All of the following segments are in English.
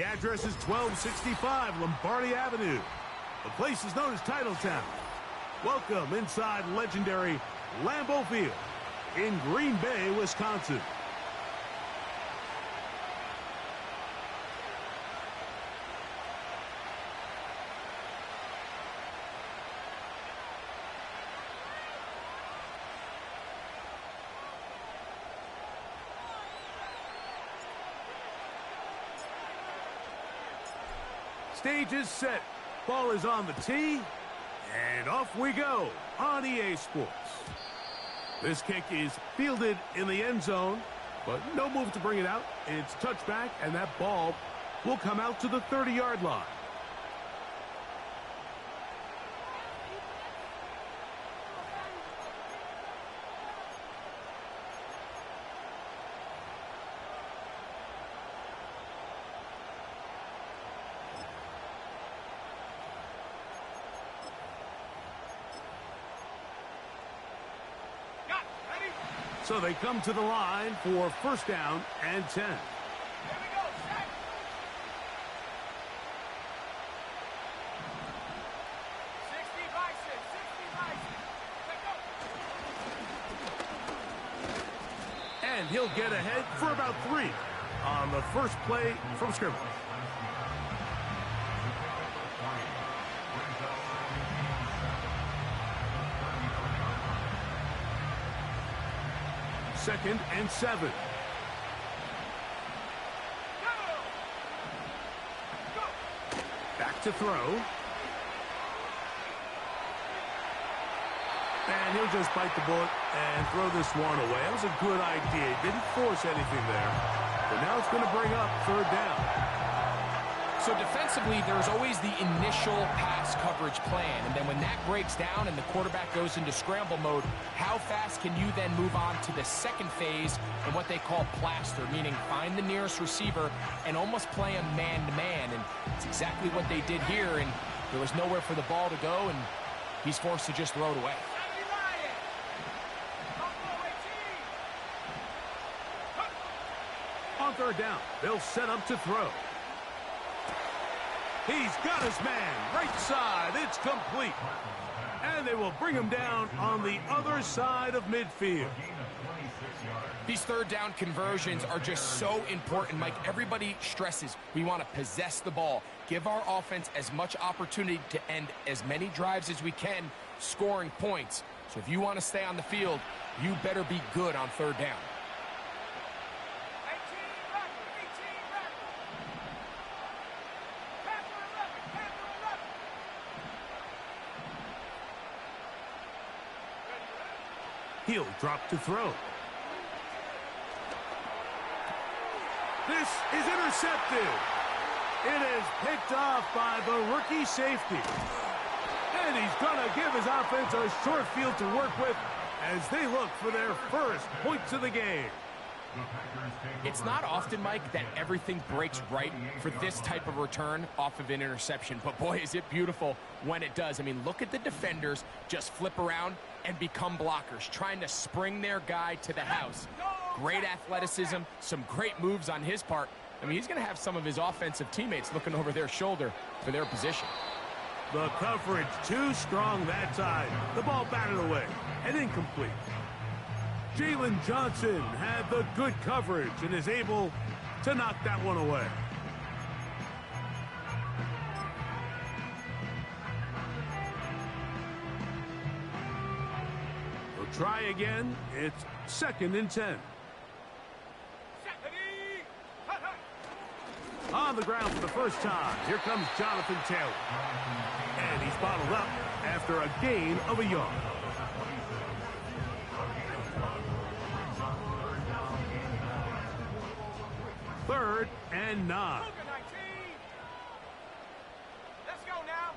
The address is 1265 Lombardi Avenue. The place is known as Titletown. Welcome inside legendary Lambeau Field in Green Bay, Wisconsin. Stage is set. Ball is on the tee. And off we go on EA Sports. This kick is fielded in the end zone, but no move to bring it out. It's touchback, and that ball will come out to the 30-yard line. So they come to the line for first down and 10. Here we go, set. 60 by 6, 60 by 6. Let go. And he'll get ahead for about 3 on the first play from scrimmage. Second and 7. Back to throw. And he'll just bite the bullet and throw this one away. That was a good idea. Didn't force anything there. But now it's going to bring up third down. So defensively, there's always the initial pass coverage plan. And then when that breaks down and the quarterback goes into scramble mode, how fast can you then move on to the second phase and what they call plaster, meaning find the nearest receiver and almost play him man-to-man. And it's exactly what they did here. And there was nowhere for the ball to go, and he's forced to just throw it away. On third down, they'll set up to throw. He's got his man, right side, it's complete. And they will bring him down on the other side of midfield. These third down conversions are just so important, Mike. Everybody stresses we want to possess the ball, give our offense as much opportunity to end as many drives as we can, scoring points. So if you want to stay on the field, you better be good on third down. He'll drop to throw. This is intercepted. It is picked off by the rookie safety. And he's going to give his offense a short field to work with as they look for their first points of the game. It's not often, Mike, that everything breaks right for this type of return off of an interception. But, boy, is it beautiful when it does. I mean, look at the defenders just flip around and become blockers, trying to spring their guy to the house. Great athleticism, some great moves on his part. I mean, he's going to have some of his offensive teammates looking over their shoulder for their position. The coverage too strong that time. The ball batted away and incomplete. Jalen Johnson had the good coverage and is able to knock that one away. We'll try again. It's second and 10. On the ground for the first time, here comes Jonathan Taylor. And he's bottled up after a gain of a yard. Third and 9. Let's go now.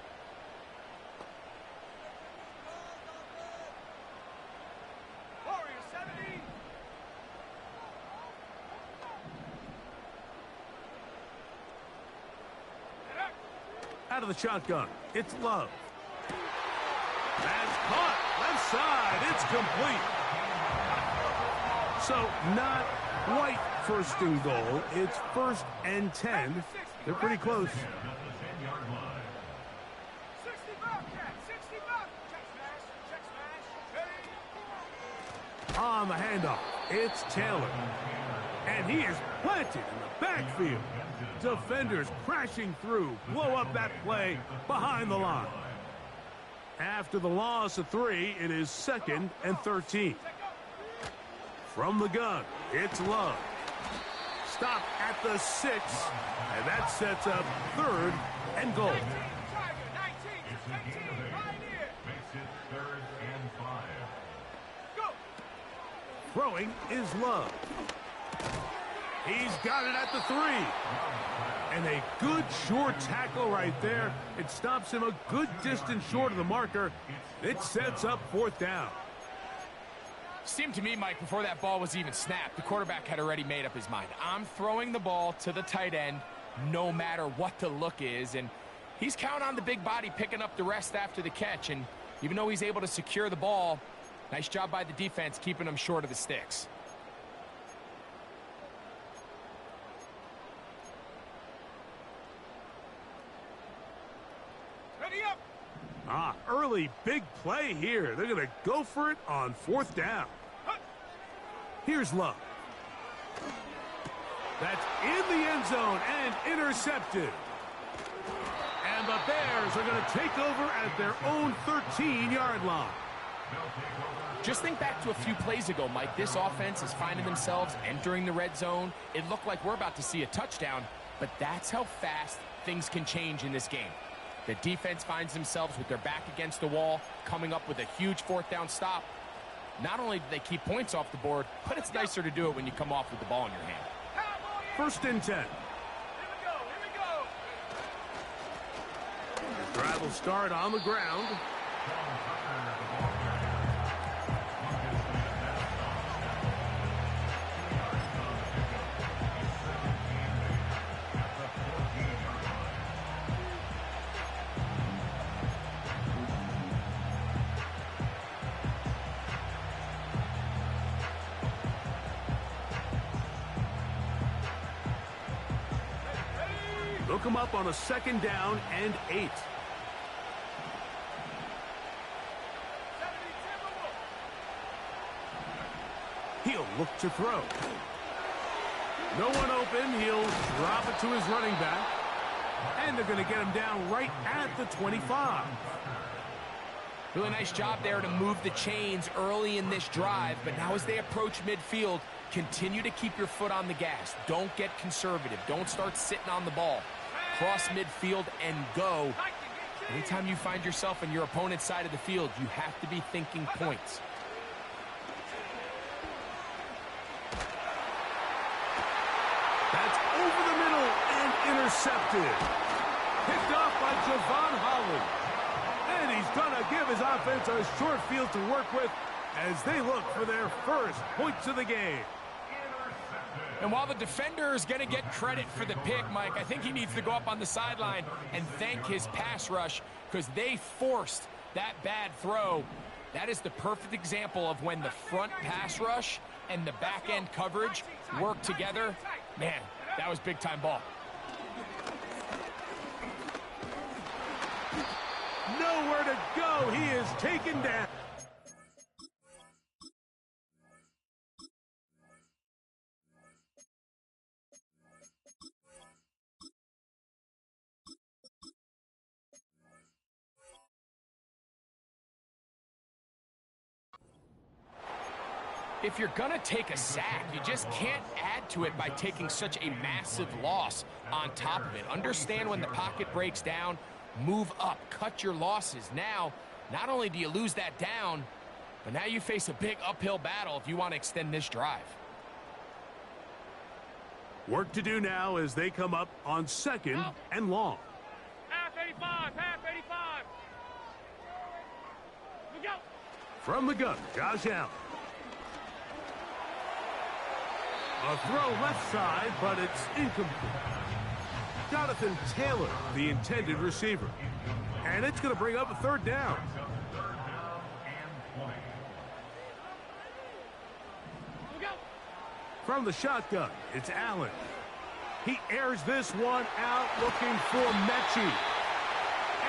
Warrior 70. Out of the shotgun, it's Love. That's caught, left side, it's complete. So not quite first and goal, it's first and 10 They're pretty close. 60 Bobcat, 60 Bob. Check smash. On the handoff, it's Taylor. And he is planted in the backfield. Defenders crashing through, blow up that play behind the line. After the loss of 3, it is 2nd and 13. From the gun, it's Love. Stop at the 6, and that sets up 3rd and goal. 19, Tiger, 19, 15, right here. Makes it 3rd and 5. Go. Throwing is Love. He's got it at the 3. And a good short tackle right there. It stops him a good distance short of the marker. It sets up 4th down. Seemed to me, Mike, before that ball was even snapped, the quarterback had already made up his mind. I'm throwing the ball to the tight end no matter what the look is, and he's counting on the big body picking up the rest after the catch, and even though he's able to secure the ball, nice job by the defense keeping him short of the sticks. Ready up. Early big play here. They're going to go for it on 4th down. Here's Love. That's in the end zone and intercepted. And the Bears are going to take over at their own 13-yard line. Just think back to a few plays ago, Mike. This offense is finding themselves entering the red zone. It looked like we're about to see a touchdown, but that's how fast things can change in this game. The defense finds themselves with their back against the wall, coming up with a huge 4th down stop. Not only do they keep points off the board, but it's nicer to do it when you come off with the ball in your hand. 1st and 10. Here we go. Drive will start on the ground. They'll come up on a 2nd down and 8. He'll look to throw. No one open. He'll drop it to his running back. And they're going to get him down right at the 25. Really nice job there to move the chains early in this drive, but now as they approach midfield, continue to keep your foot on the gas. Don't get conservative. Don't start sitting on the ball. Cross midfield and go. Anytime you find yourself on your opponent's side of the field, you have to be thinking points. That's over the middle and intercepted. Picked off by Javon Holland. And he's going to give his offense a short field to work with as they look for their first points of the game. And while the defender is going to get credit for the pick, Mike, I think he needs to go up on the sideline and thank his pass rush because they forced that bad throw. That is the perfect example of when the front pass rush and the back end coverage work together. Man, that was big-time ball. Nowhere to go. He is taken down. If you're going to take a sack, you just can't add to it by taking such a massive loss on top of it. Understand when the pocket breaks down, move up, cut your losses. Now, not only do you lose that down, but now you face a big uphill battle if you want to extend this drive. Work to do now as they come up on 2nd and long. Half 85, half 85. Look out. From the gun, Josh Allen. A throw left side, but it's incomplete. Jonathan Taylor, the intended receiver. And it's going to bring up a 3rd down. From the shotgun, it's Allen. He airs this one out looking for Mechie.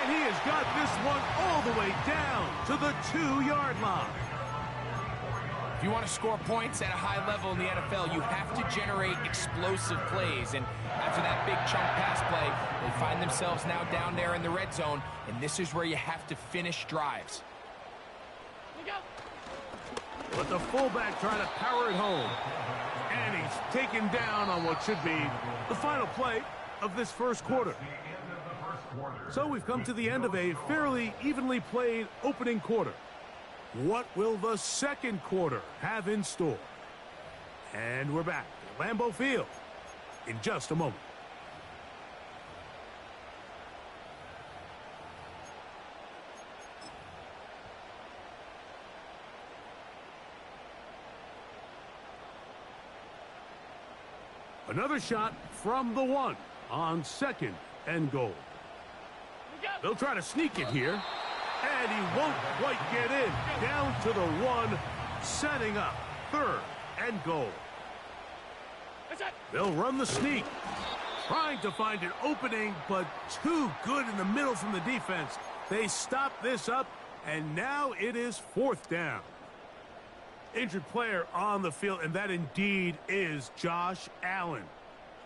And he has got this one all the way down to the 2-yard line. If you want to score points at a high level in the NFL, you have to generate explosive plays. And after that big chunk pass play, they find themselves now down there in the red zone. And this is where you have to finish drives. But the fullback trying to power it home. And he's taken down on what should be the final play of this first quarter. So we've come to the end of a fairly evenly played opening quarter. What will the second quarter have in store? And we're back at Lambeau Field in just a moment. Another shot from the 1 on 2nd and goal. They'll try to sneak it here. And he won't quite get in. Down to the 1, setting up 3rd and goal. They'll run the sneak. Trying to find an opening, but too good in the middle from the defense. They stop this up, and now it is 4th down. Injured player on the field, and that indeed is Josh Allen.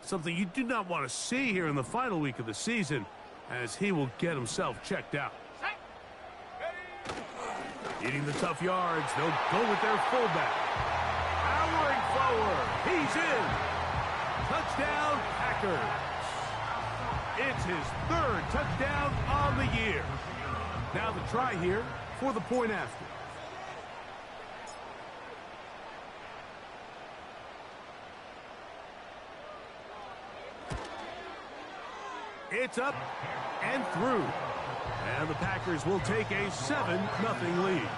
Something you do not want to see here in the final week of the season, as he will get himself checked out. Eating the tough yards, they'll go with their fullback. Powering forward, he's in. Touchdown, Packers. It's his 3rd touchdown on the year. Now the try here for the point after. It's up and through. And the Packers will take a 7-0 lead.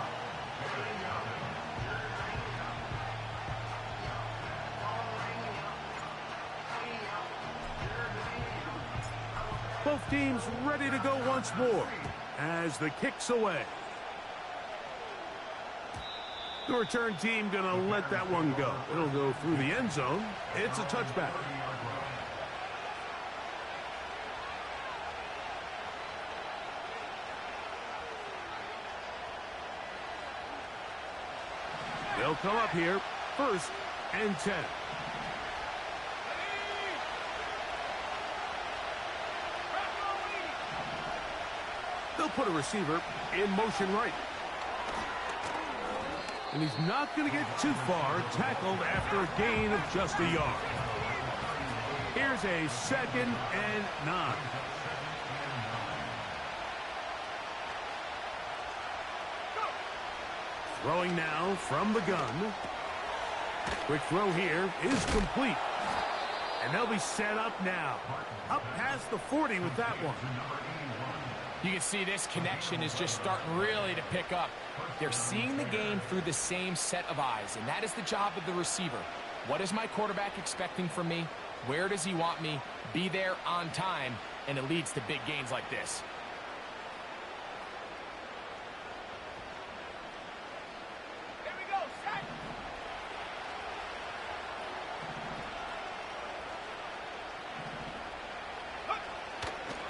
Both teams ready to go once more as the kick's away. The return team going to let that one go. It'll go through the end zone. It's a touchback. They'll come up here, 1st and 10. They'll put a receiver in motion right. And he's not going to get too far, tackled after a gain of just a yard. Here's a 2nd and 9. Throwing now from the gun. Quick throw here is complete. And they'll be set up now. Up past the 40 with that one. You can see this connection is just starting really to pick up. They're seeing the game through the same set of eyes, and that is the job of the receiver. What is my quarterback expecting from me? Where does he want me? Be there on time, and it leads to big gains like this.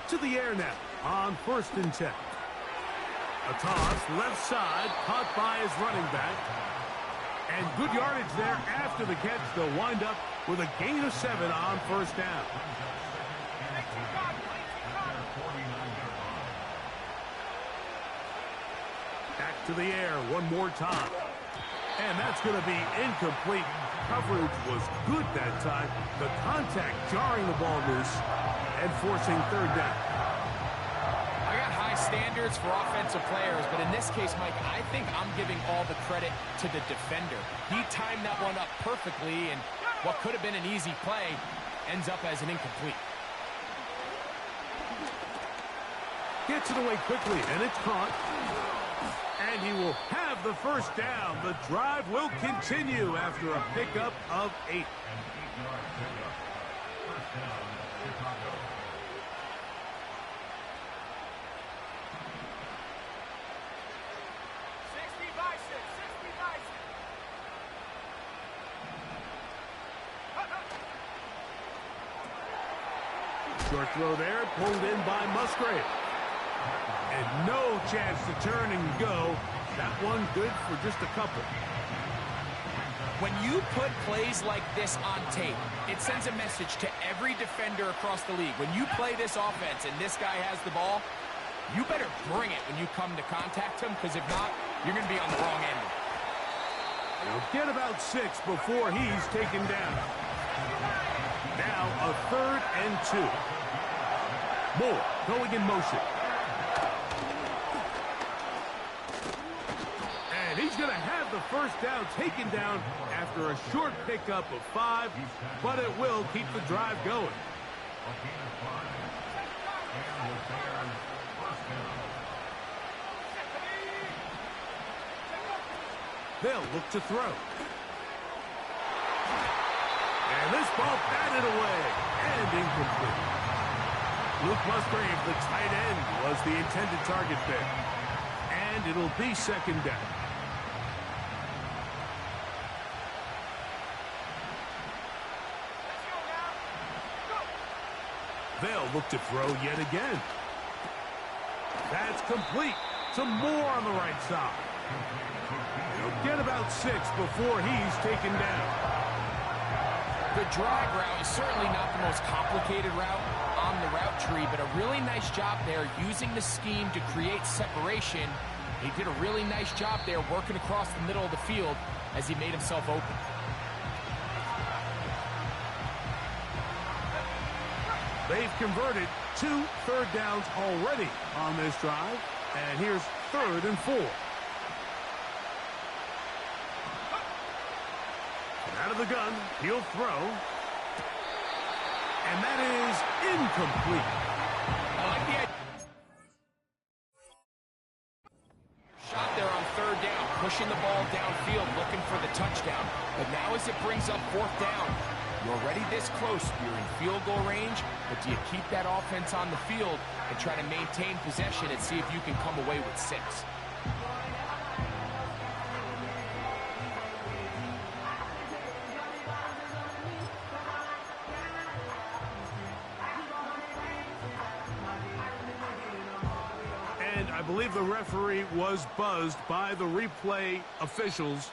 To the air now on 1st and 10. A toss left side caught by his running back. And good yardage there after the catch. They'll wind up with a gain of 7 on 1st down. Back to the air one more time. And that's going to be incomplete. Coverage was good that time. The contact jarring the ball loose and forcing 3rd down. I got high standards for offensive players, but in this case, Mike, I think I'm giving all the credit to the defender. He timed that one up perfectly, and what could have been an easy play ends up as an incomplete. Gets it away quickly, and it's caught. And he will have the 1st down. The drive will continue after a pickup of 8. Short throw there, pulled in by Musgrave. And no chance to turn and go. That one good for just a couple. When you put plays like this on tape, it sends a message to every defender across the league. When you play this offense and this guy has the ball, you better bring it when you come to contact him, because if not, you're going to be on the wrong end. He'll get about 6 before he's taken down. Now a 3rd and 2. Moore going in motion. And he's going to have the first down taken down after a short pickup of 5, but it will keep the drive going. They'll look to throw. And this ball batted away and incomplete. Luke Musgrave, the tight end, was the intended target there. And it'll be 2nd down. They'll look to throw yet again. That's complete. Some more on the right side. He'll get about 6 before he's taken down. The drag route is certainly not the most complicated route on the route tree, but a really nice job there using the scheme to create separation. He did a really nice job there working across the middle of the field as he made himself open. They've converted 2 third downs already on this drive. And here's 3rd and 4. Out of the gun, he'll throw. And that is incomplete. I like the shot there on 3rd down, pushing the ball downfield, looking for the touchdown. But now as it brings up 4th down, you're already this close. You're in field goal range, but do you keep that offense on the field and try to maintain possession and see if you can come away with 6? And I believe the referee was buzzed by the replay officials,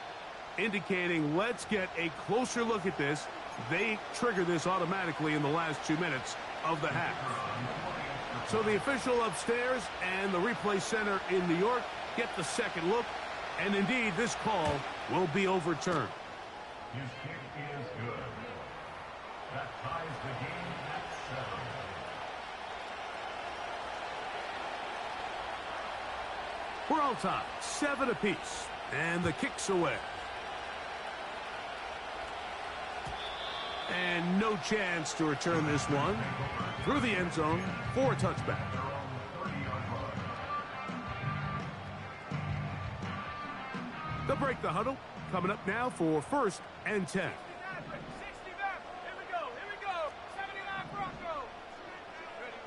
indicating let's get a closer look at this. They trigger this automatically in the last 2 minutes of the half. So the official upstairs and the replay center in New York get the second look, and indeed this call will be overturned. His kick is good. That ties the game at 7. We're all tied, 7 apiece, and the kick's away. And no chance to return this one through the end zone for a touchback. They'll break the huddle. Coming up now for 1st and 10. 60 left. Here we go. 79 Broncos. Ready.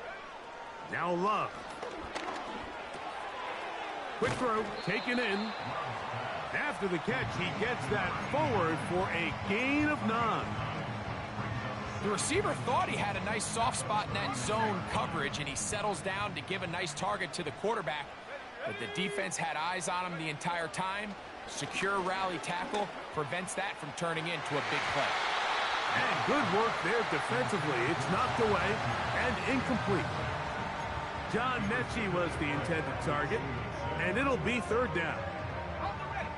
Now Love. Quick throw, taken in. After the catch, he gets that forward for a gain of 9. The receiver thought he had a nice soft spot in that zone coverage, and he settles down to give a nice target to the quarterback. But the defense had eyes on him the entire time. Secure rally tackle prevents that from turning into a big play. And good work there defensively. It's knocked away and incomplete. John Mechie was the intended target, and it'll be 3rd down. On the ready.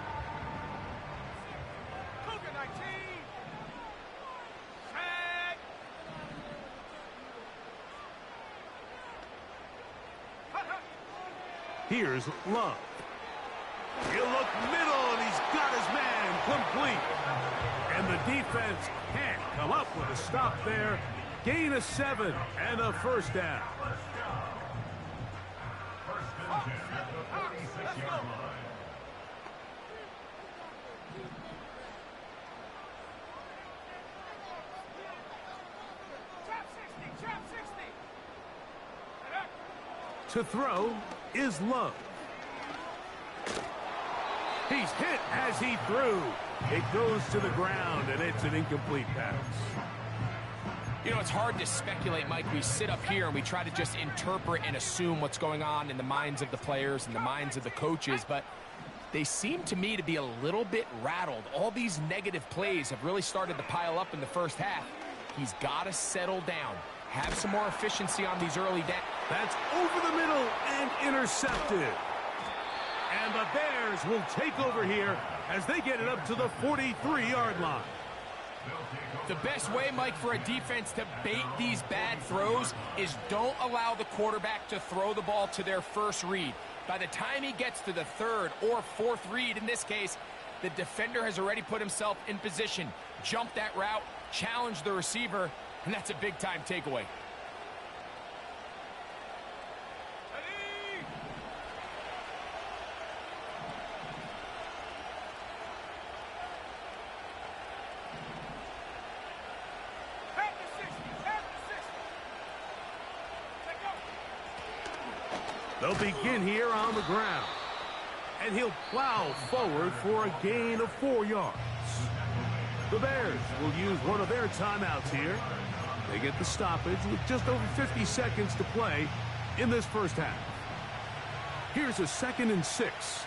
Cougar 19. Tag. Here's Love. He'll look middle, and he's got his man complete. And the defense can't come up with a stop there. Gain of 7 and a 1st down. Trap 60. To throw is Love. He's hit as he threw. It goes to the ground, and it's an incomplete pass. You know, it's hard to speculate, Mike. We sit up here and we try to just interpret and assume what's going on in the minds of the players and the minds of the coaches, but they seem to me to be a little bit rattled. All these negative plays have really started to pile up in the first half. He's got to settle down, have some more efficiency on these early downs. That's over the middle and intercepted. And the Bears will take over here as they get it up to the 43-yard line. The best way, Mike, for a defense to bait these bad throws is don't allow the quarterback to throw the ball to their first read. By the time he gets to the third or fourth read, in this case, the defender has already put himself in position, jumped that route, challenged the receiver, and that's a big-time takeaway. They'll begin here on the ground. And he'll plow forward for a gain of 4 yards. The Bears will use one of their timeouts here. They get the stoppage with just over 50 seconds to play in this first half. Here's a 2nd and 6.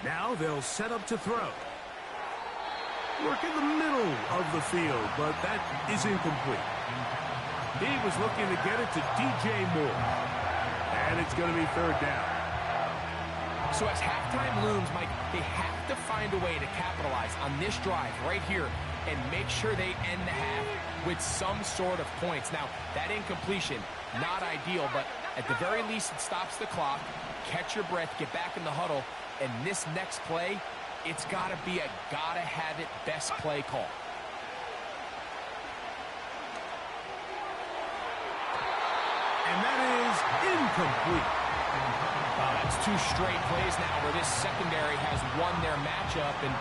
Now they'll set up to throw. Work in the middle of the field, but that is incomplete. He was looking to get it to DJ Moore. And it's going to be 3rd down. So as halftime looms, Mike, they have to find a way to capitalize on this drive right here and make sure they end the half with some sort of points. Now, that incompletion, not ideal, but at the very least it stops the clock. Catch your breath, get back in the huddle, and this next play, it's got to be a gotta-have-it best play call. And that is incomplete. It's 2 straight plays now where this secondary has won their matchup, and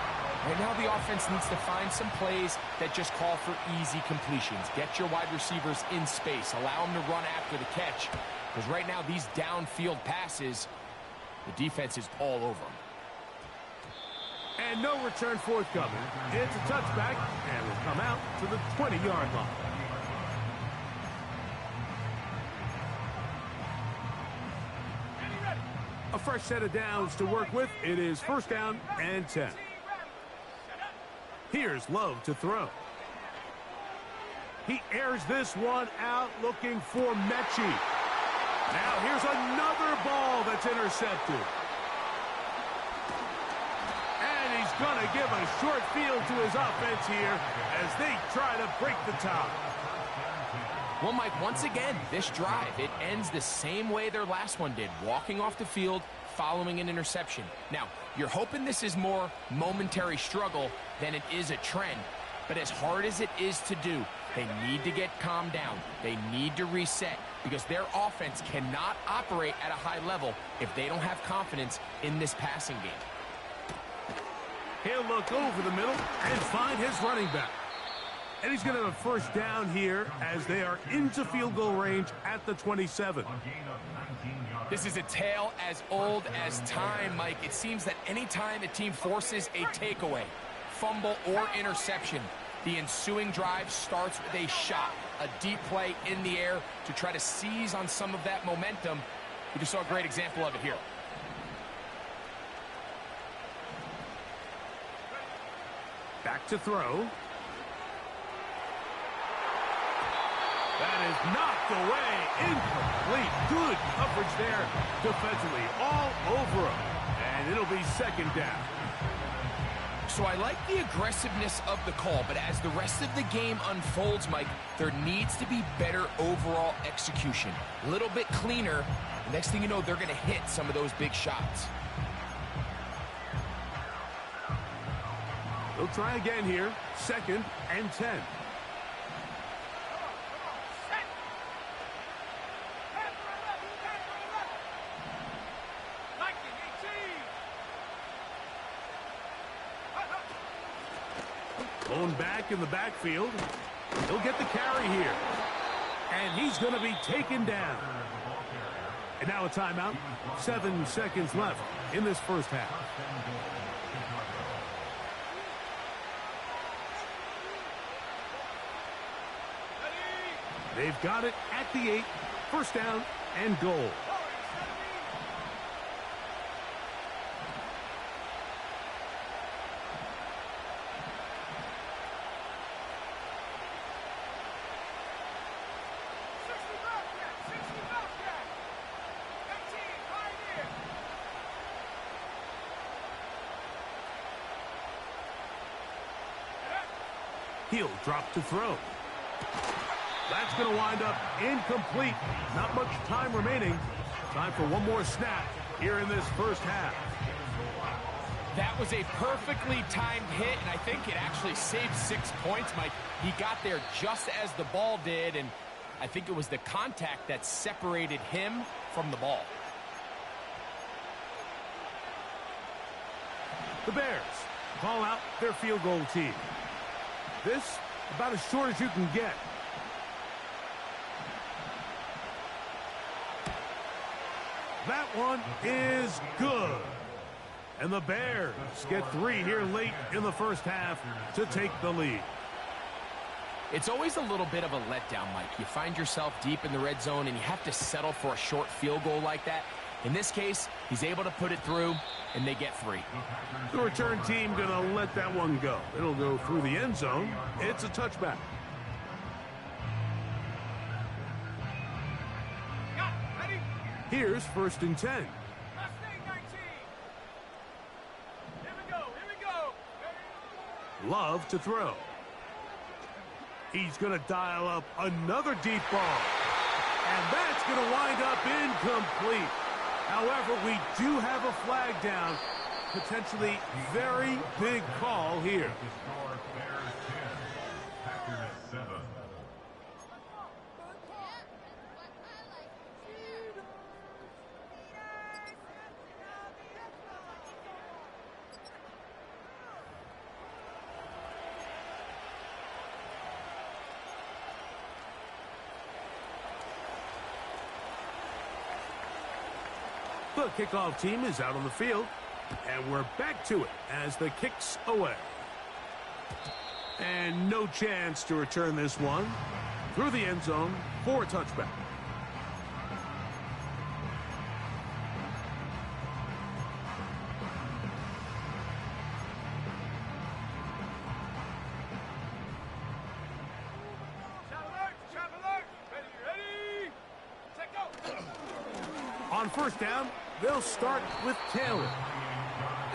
right now the offense needs to find some plays that just call for easy completions. Get your wide receivers in space. Allow them to run after the catch, because right now these downfield passes, the defense is all over them. And no return forthcoming. It's a touchback, and will come out to the 20-yard line. A fresh set of downs to work with. It is 1st down and 10. Here's Love to throw. He airs this one out looking for Mechie. Now here's another ball that's intercepted. And he's going to give a short field to his offense here as they try to break the tie. Well, Mike, once again, this drive, it ends the same way their last one did, walking off the field, following an interception. Now, you're hoping this is more momentary struggle than it is a trend, but as hard as it is to do, they need to get calmed down. They need to reset because their offense cannot operate at a high level if they don't have confidence in this passing game. He'll look over the middle and find his running back. And he's going to have a 1st down here as they are into field goal range at the 27. This is a tale as old as time, Mike. It seems that anytime a team forces a takeaway, fumble, or interception, the ensuing drive starts with a shot, a deep play in the air to try to seize on some of that momentum. We just saw a great example of it here. Back to throw. That is knocked away. Incomplete. Good coverage there defensively. All over him. And it'll be 2nd down. So I like the aggressiveness of the call, but as the rest of the game unfolds, Mike, there needs to be better overall execution. A little bit cleaner. Next thing you know, they're going to hit some of those big shots. They'll try again here. 2nd and 10. Going back in the backfield. He'll get the carry here. And he's going to be taken down. And now a timeout. 7 seconds left in this first half. They've got it at the 8. First down and goal. He'll drop to throw. That's going to wind up incomplete. Not much time remaining. Time for one more snap here in this first half. That was a perfectly timed hit, and I think it actually saved 6 points, Mike. He got there just as the ball did, and I think it was the contact that separated him from the ball. The Bears call out their field goal team. This about as short as you can get. That one is good. And the Bears get 3 here late in the first half to take the lead. It's always a little bit of a letdown, Mike. You find yourself deep in the red zone and you have to settle for a short field goal like that. In this case, he's able to put it through, and they get 3. The return team going to let that one go. It'll go through the end zone. It's a touchback. Here's 1st and 10. Love to throw. He's going to dial up another deep ball. And that's going to wind up incomplete. However, we do have a flag down. Potentially very big call here. The kickoff team is out on the field, and we're back to it as the kick's away. And no chance to return this one through the end zone for a touchback. On first down, they'll start with Taylor.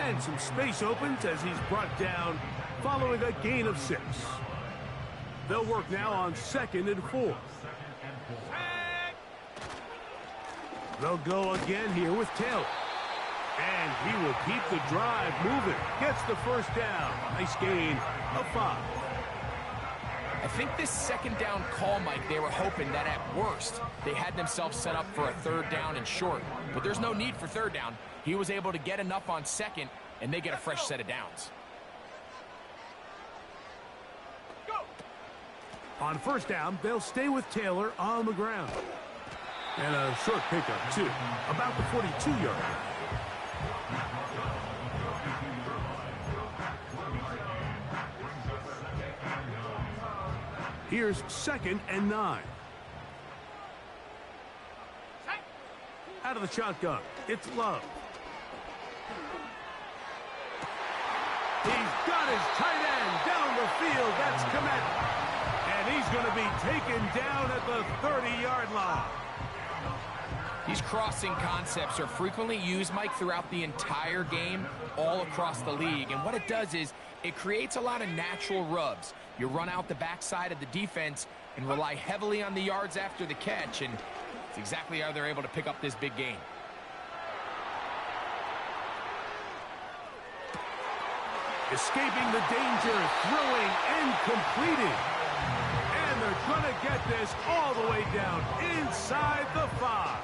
And some space opens as he's brought down following a gain of 6. They'll work now on 2nd and 4. They'll go again here with Taylor. And he will keep the drive moving. Gets the first down. Nice gain of 5. I think this 2nd down call, Mike, they were hoping that at worst they had themselves set up for a 3rd down and short. But there's no need for 3rd down. He was able to get enough on 2nd, and they get a fresh set of downs. On first down, they'll stay with Taylor on the ground. And a short pickup, too, about the 42-yard line. Here's 2nd and 9. Out of the shotgun, it's Love. He's got his tight end down the field. That's Komet. And he's going to be taken down at the 30-yard line. These crossing concepts are frequently used, Mike, throughout the entire game, all across the league. And what it does is it creates a lot of natural rubs. You run out the backside of the defense and rely heavily on the yards after the catch, and it's exactly how they're able to pick up this big gain. Escaping the danger, throwing and completing. And they're going to get this all the way down inside the 5.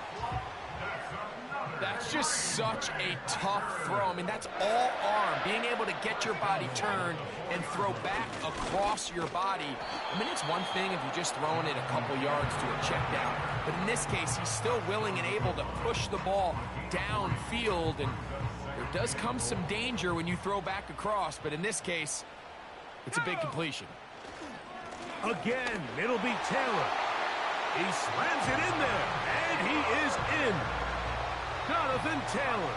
That's That's just such a tough throw. I mean, that's all arm. Being able to get your body turned and throw back across your body. I mean, it's one thing if you're just throwing it a couple yards to a check down. But in this case, he's still willing and able to push the ball downfield. And there does come some danger when you throw back across. But in this case, it's a big completion. Again, it'll be Taylor. He slams it in there, and he is in. Jonathan Taylor,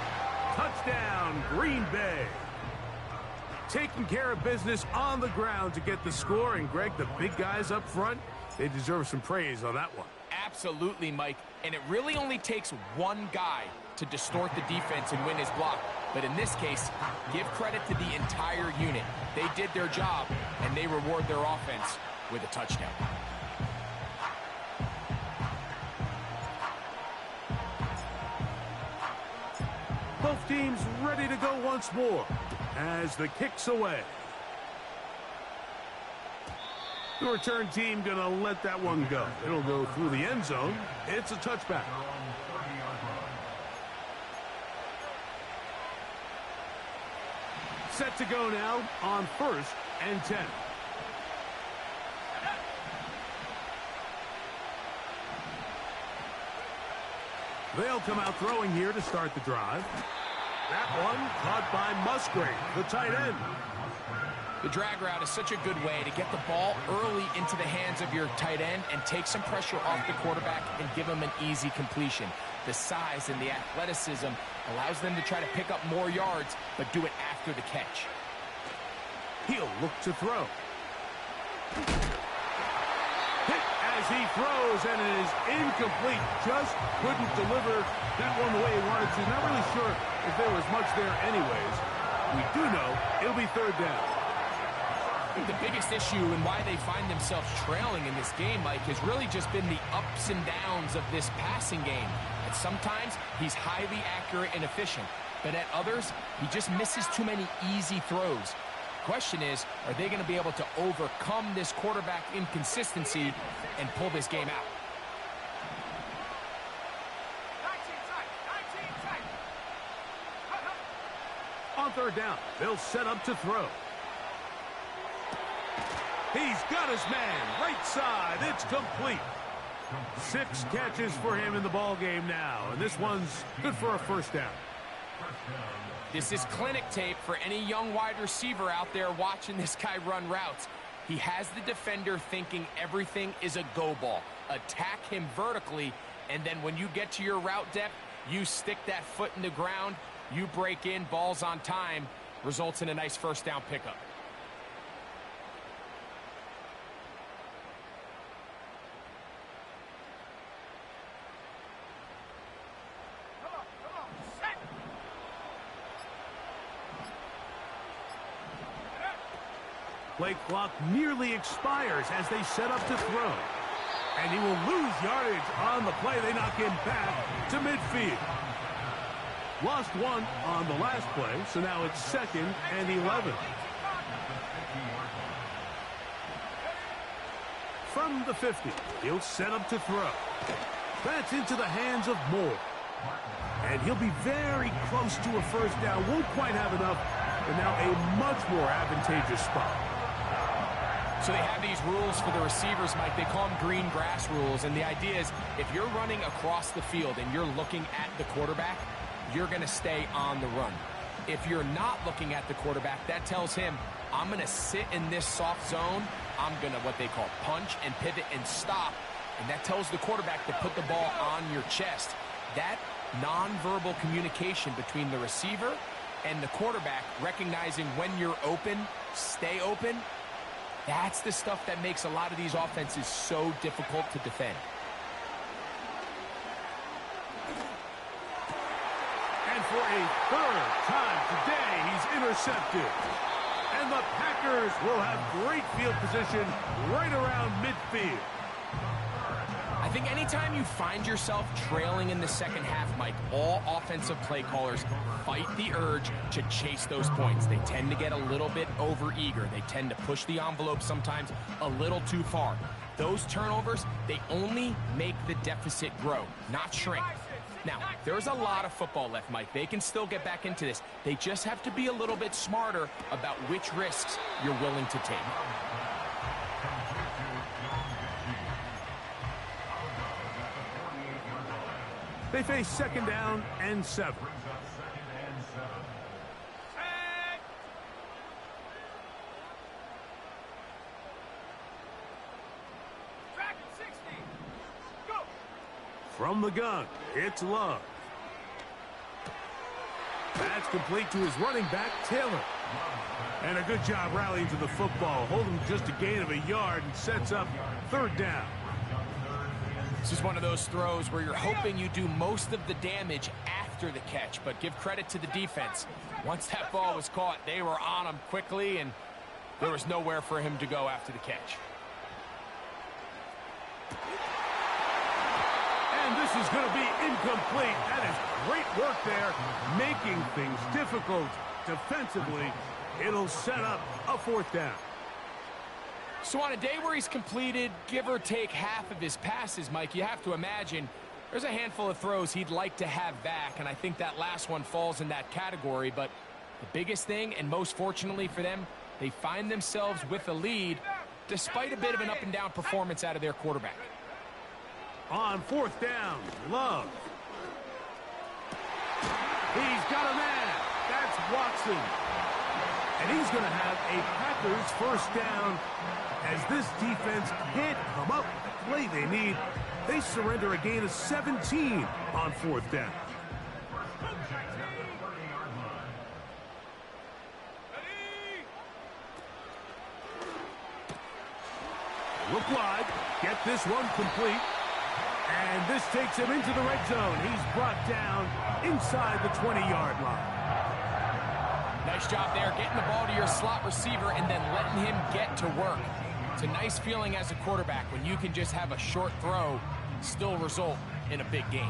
touchdown, Green Bay. Taking care of business on the ground to get the score, and Greg, the big guys up front, they deserve some praise on that one. Absolutely, Mike, and it really only takes one guy to distort the defense and win his block. But in this case, give credit to the entire unit. They did their job, and they reward their offense with a touchdown. Both teams ready to go once more as the kick's away. The return team going to let that one go. It'll go through the end zone. It's a touchback. Set to go now on 1st and 10. They'll come out throwing here to start the drive. That one caught by Musgrave, the tight end. The drag route is such a good way to get the ball early into the hands of your tight end and take some pressure off the quarterback and give him an easy completion. The size and the athleticism allows them to try to pick up more yards, but do it after the catch. He'll look to throw. Hit as he throws, and it is incomplete. Just couldn't deliver that one the way he wanted to. Not really sure if there was much there anyways. We do know it'll be 3rd down. I think the biggest issue and why they find themselves trailing in this game, Mike, has really just been the ups and downs of this passing game. And sometimes he's highly accurate and efficient, but at others, he just misses too many easy throws. The question is, are they going to be able to overcome this quarterback inconsistency and pull this game out? 19 tight. On 3rd down, they'll set up to throw. He's got his man, right side. It's complete. 6 catches for him in the ball game now, and this one's good for a 1st down. This is clinic tape for any young wide receiver out there watching this guy run routes. He has the defender thinking everything is a go ball. Attack him vertically, and then when you get to your route depth, you stick that foot in the ground, you break in, balls on time, results in a nice 1st down pickup. Play clock nearly expires as they set up to throw. And he will lose yardage on the play. They knock him back to midfield. Lost 1 on the last play, so now it's 2nd and 11. From the 50, he'll set up to throw. That's into the hands of Moore. And he'll be very close to a 1st down. Won't quite have enough, but now a much more advantageous spot. So they have these rules for the receivers, Mike. They call them green grass rules. And the idea is if you're running across the field and you're looking at the quarterback, you're going to stay on the run. If you're not looking at the quarterback, that tells him, I'm going to sit in this soft zone. I'm going to what they call punch and pivot and stop. And that tells the quarterback to put the ball on your chest. That nonverbal communication between the receiver and the quarterback, recognizing when you're open, stay open, that's the stuff that makes a lot of these offenses so difficult to defend. And for a 3rd time today, he's intercepted. And the Packers will have great field position right around midfield. I think anytime you find yourself trailing in the 2nd half, Mike, all offensive play callers fight the urge to chase those points. They tend to get a little bit overeager. They tend to push the envelope sometimes a little too far. Those turnovers, they only make the deficit grow, not shrink. Now, there's a lot of football left, Mike. They can still get back into this. They just have to be a little bit smarter about which risks you're willing to take. They face second down and 7. From the gun, it's Love. That's complete to his running back, Taylor. And a good job rallying to the football, holding just a gain of a yard and sets up third down. This is one of those throws where you're hoping you do most of the damage after the catch, but give credit to the defense. Once that ball was caught, they were on him quickly, and there was nowhere for him to go after the catch. And this is going to be incomplete. That is great work there, making things difficult defensively. It'll set up a fourth down. So on a day where he's completed, give or take half of his passes, Mike, you have to imagine there's a handful of throws he'd like to have back, and I think that last one falls in that category. But the biggest thing, and most fortunately for them, they find themselves with a lead despite a bit of an up-and-down performance out of their quarterback. On fourth down, Love. He's got a man. That's Watson. And he's going to have a Packers first down as this defense can't come up with the play they need. They surrender a gain of 17 on fourth down. Look wide. Get this one complete. And this takes him into the red zone. He's brought down inside the 20-yard line. Nice job there, getting the ball to your slot receiver and then letting him get to work. It's a nice feeling as a quarterback when you can just have a short throw still result in a big gain.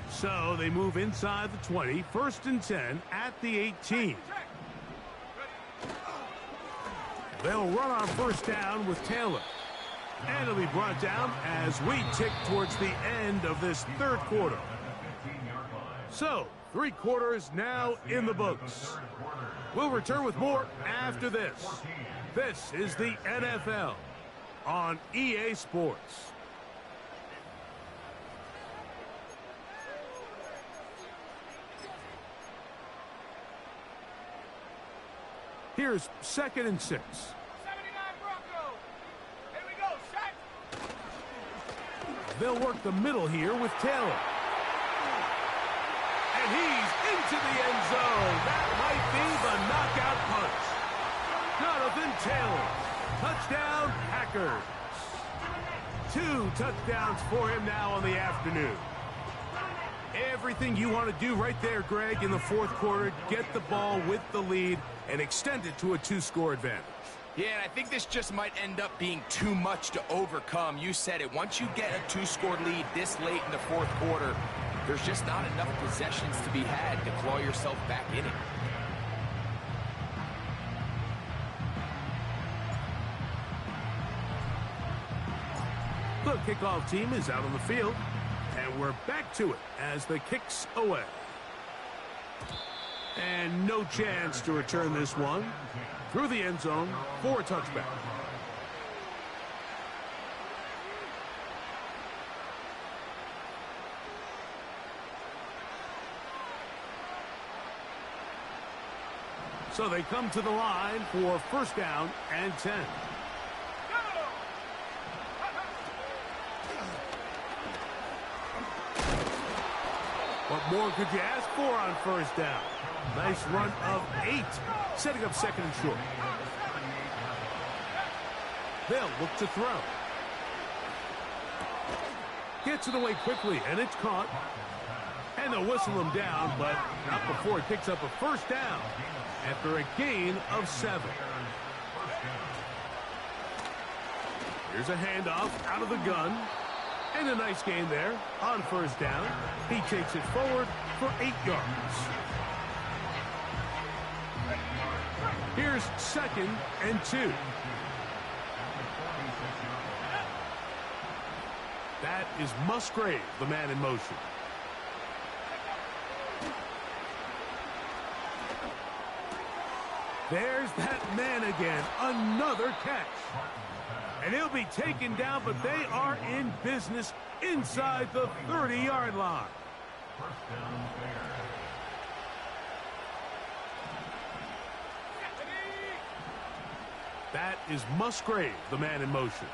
So they move inside the 20, first and 10 at the 18. They'll run on first down with Taylor. And it'll be brought down as we tick towards the end of this third quarter. So, 3 quarters now in the books. We'll return with more after this. This is the NFL on EA Sports. Here's second and 6. 79 Bronco. Here we go, shot. They'll work the middle here with Taylor. And he's into the end zone. That might be the knockout punch. Jonathan Taylor. Touchdown, Packers. 2 touchdowns for him now on the afternoon. Everything you want to do right there, Greg, in the fourth quarter, get the ball with the lead and extend it to a 2-score advantage. Yeah, and I think this just might end up being too much to overcome. You said it. Once you get a 2-score lead this late in the fourth quarter, there's just not enough possessions to be had to claw yourself back in it. The kickoff team is out on the field, and we're back to it as the kick's away. And no chance to return this one through the end zone for a touchback. So they come to the line for first down and 10. What more could you ask for on first down? Nice run of 8, setting up second and short. They'll look to throw. Gets it away quickly, and it's caught. And they'll whistle him down, but not before he picks up a first down after a gain of 7. Here's a handoff out of the gun. And a nice gain there on first down. He takes it forward for 8 yards. Here's 2nd and 2. That is Musgrave, the man in motion. There's that man again. Another catch. And he'll be taken down, but they are in business inside the 30-yard line. First down fair. That is Musgrave, the man in motion.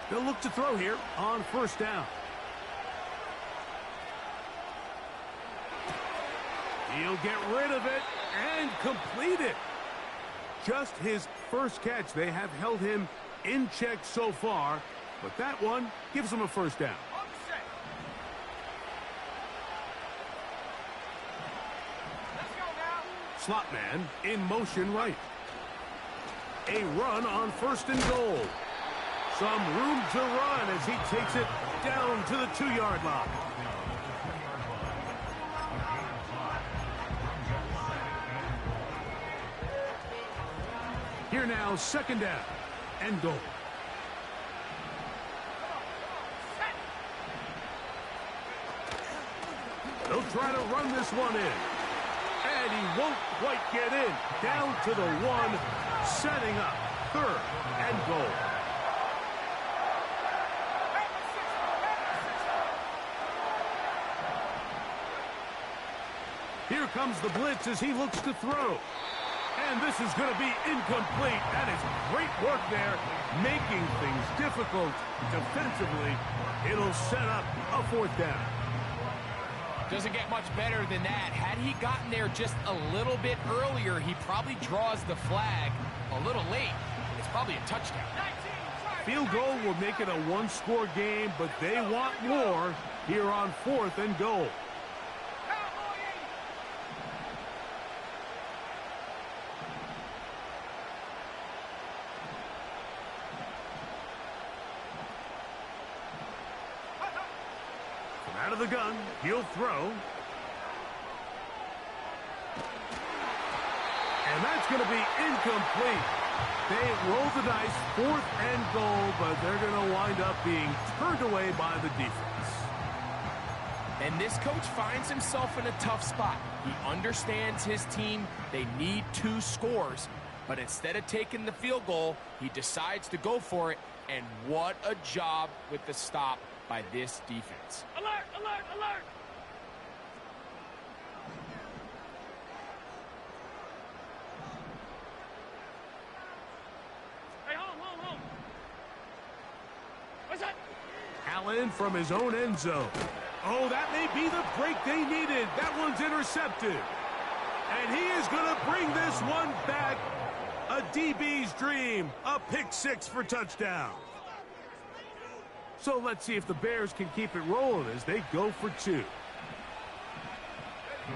They'll look to throw here on 1st down. He'll get rid of it and complete it. Just his first catch. They have held him in check so far, but that one gives him a 1st down. Slot man in motion right. A run on 1st and goal. Some room to run as he takes it down to the 2-yard line. Here now, 2nd down and goal. They'll try to run this one in. And he won't quite get in. Down to the 1, setting up 3rd and goal. Here comes the blitz as he looks to throw. And this is going to be incomplete. That is great work there, making things difficult defensively. It'll set up a 4th down. Doesn't get much better than that. Had he gotten there just a little bit earlier, he probably draws the flag a little late. It's probably a touchdown. Field goal will make it a 1-score game, but they want more here on 4th and goal. Out of the gun, he'll throw. And that's going to be incomplete. They roll the dice, 4th and goal, but they're going to wind up being turned away by the defense. And this coach finds himself in a tough spot. He understands his team. They need 2 scores. But instead of taking the field goal, he decides to go for it. And what a job with the stop by this defense. Alert, alert, alert! Hey, home. What's that? Allen from his own end zone. Oh, that may be the break they needed. That one's intercepted. And he is going to bring this one back. A DB's dream. A pick 6 for touchdown. So let's see if the Bears can keep it rolling as they go for 2. The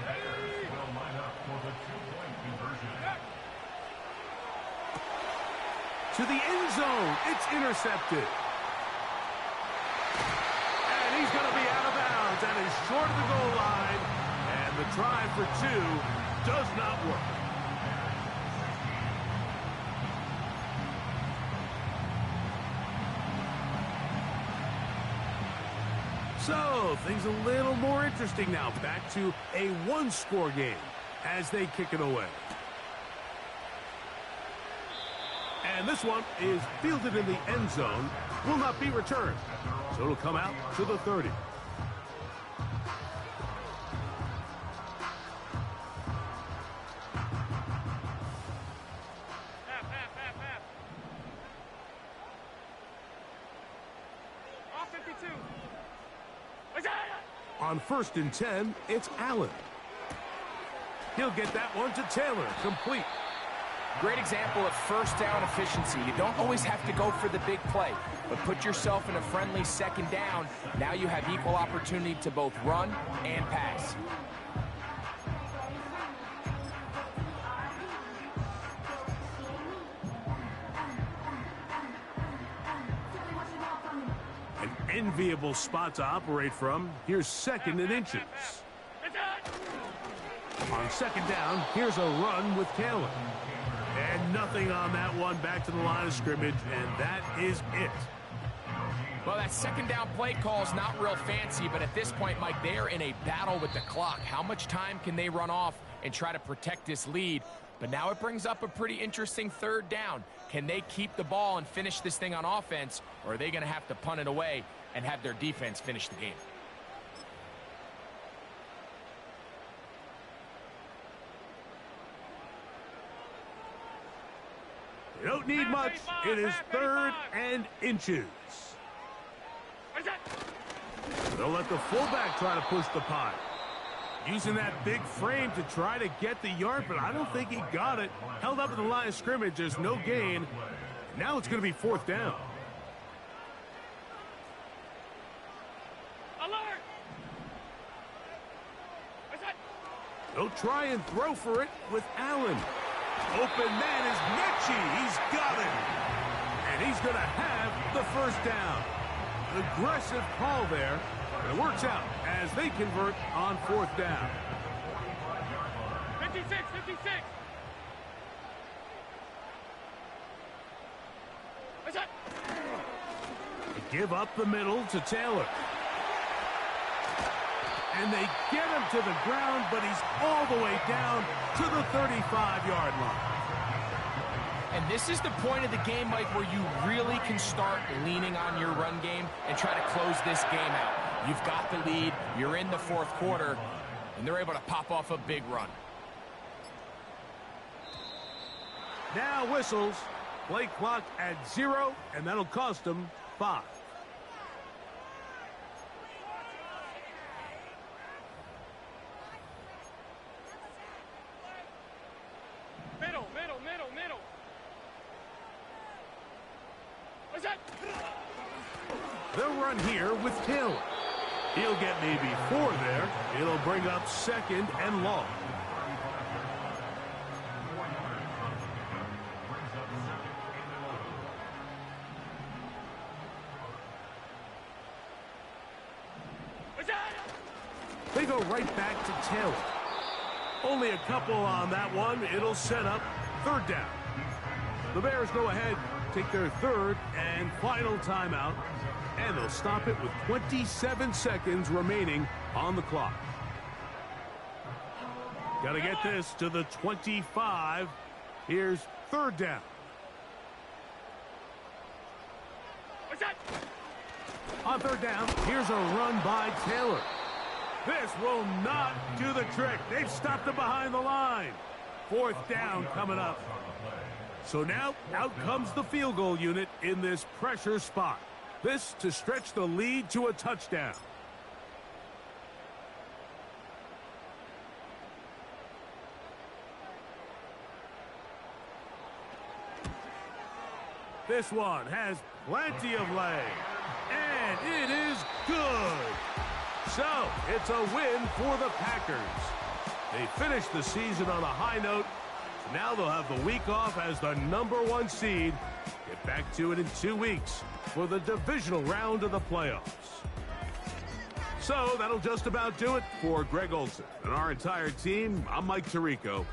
Bears will line up for the 2-point conversion. To the end zone. It's intercepted. And he's going to be out of bounds and is short of the goal line. And the try for 2 does not work. So, things a little more interesting now. Back to a 1-score game as they kick it away. And this one is fielded in the end zone. Will not be returned. So it'll come out to the 30. Half. Off 52. On 1st and 10, it's Allen. He'll get that one to Taylor, complete. Great example of 1st down efficiency. You don't always have to go for the big play, but put yourself in a friendly 2nd down. Now you have equal opportunity to both run and pass. An enviable spot to operate from. Here's 2nd and inches. On second down, here's a run with Taylor. And nothing on that one. Back to the line of scrimmage, and that is it. Well, that second down play call is not real fancy, but at this point, Mike, they are in a battle with the clock. How much time can they run off and try to protect this lead? But now it brings up a pretty interesting third down. Can they keep the ball and finish this thing on offense, or are they going to have to punt it away and have their defense finish the game? They don't need much. It is 3rd and inches. They'll let the fullback try to push the punt. Using that big frame to try to get the yard, but I don't think he got it. Held up in the line of scrimmage. There's no gain. Now it's going to be 4th down. Alert! They'll try and throw for it with Allen. Open man is Mechie. He's got it. And he's going to have the 1st down. Aggressive call there. But it works out as they convert on 4th down. 56, 56. They give up the middle to Taylor. And they get him to the ground, but he's all the way down to the 35-yard line. And this is the point of the game, Mike, where you really can start leaning on your run game and try to close this game out. You've got the lead, you're in the 4th quarter, and they're able to pop off a big run. Now whistles. Play clock at 0, and that'll cost them 5. Middle. They'll run here with Taylor. He'll get maybe 4 there. It'll bring up 2nd and long. They go right back to Taylor. Only a couple on that one. It'll set up 3rd down. The Bears go ahead, take their 3rd and final timeout, and they'll stop it with 27 seconds remaining on the clock. Got to get this to the 25. Here's 3rd down. On 3rd down, here's a run by Taylor. This will not do the trick. They've stopped him behind the line. 4th down coming up. So now, out comes the field goal unit in this pressure spot. This to stretch the lead to a touchdown. This one has plenty of leg. And it is good. So, it's a win for the Packers. They finished the season on a high note. Now they'll have the week off as the #1 seed. Get back to it in 2 weeks for the divisional round of the playoffs. So, that'll just about do it for Greg Olsen and our entire team. I'm Mike Tirico.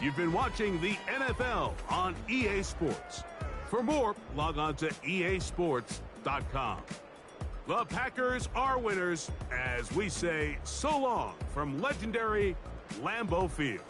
You've been watching the NFL on EA Sports. For more, log on to easports.com. The Packers are winners as we say so long from legendary Lambeau Field.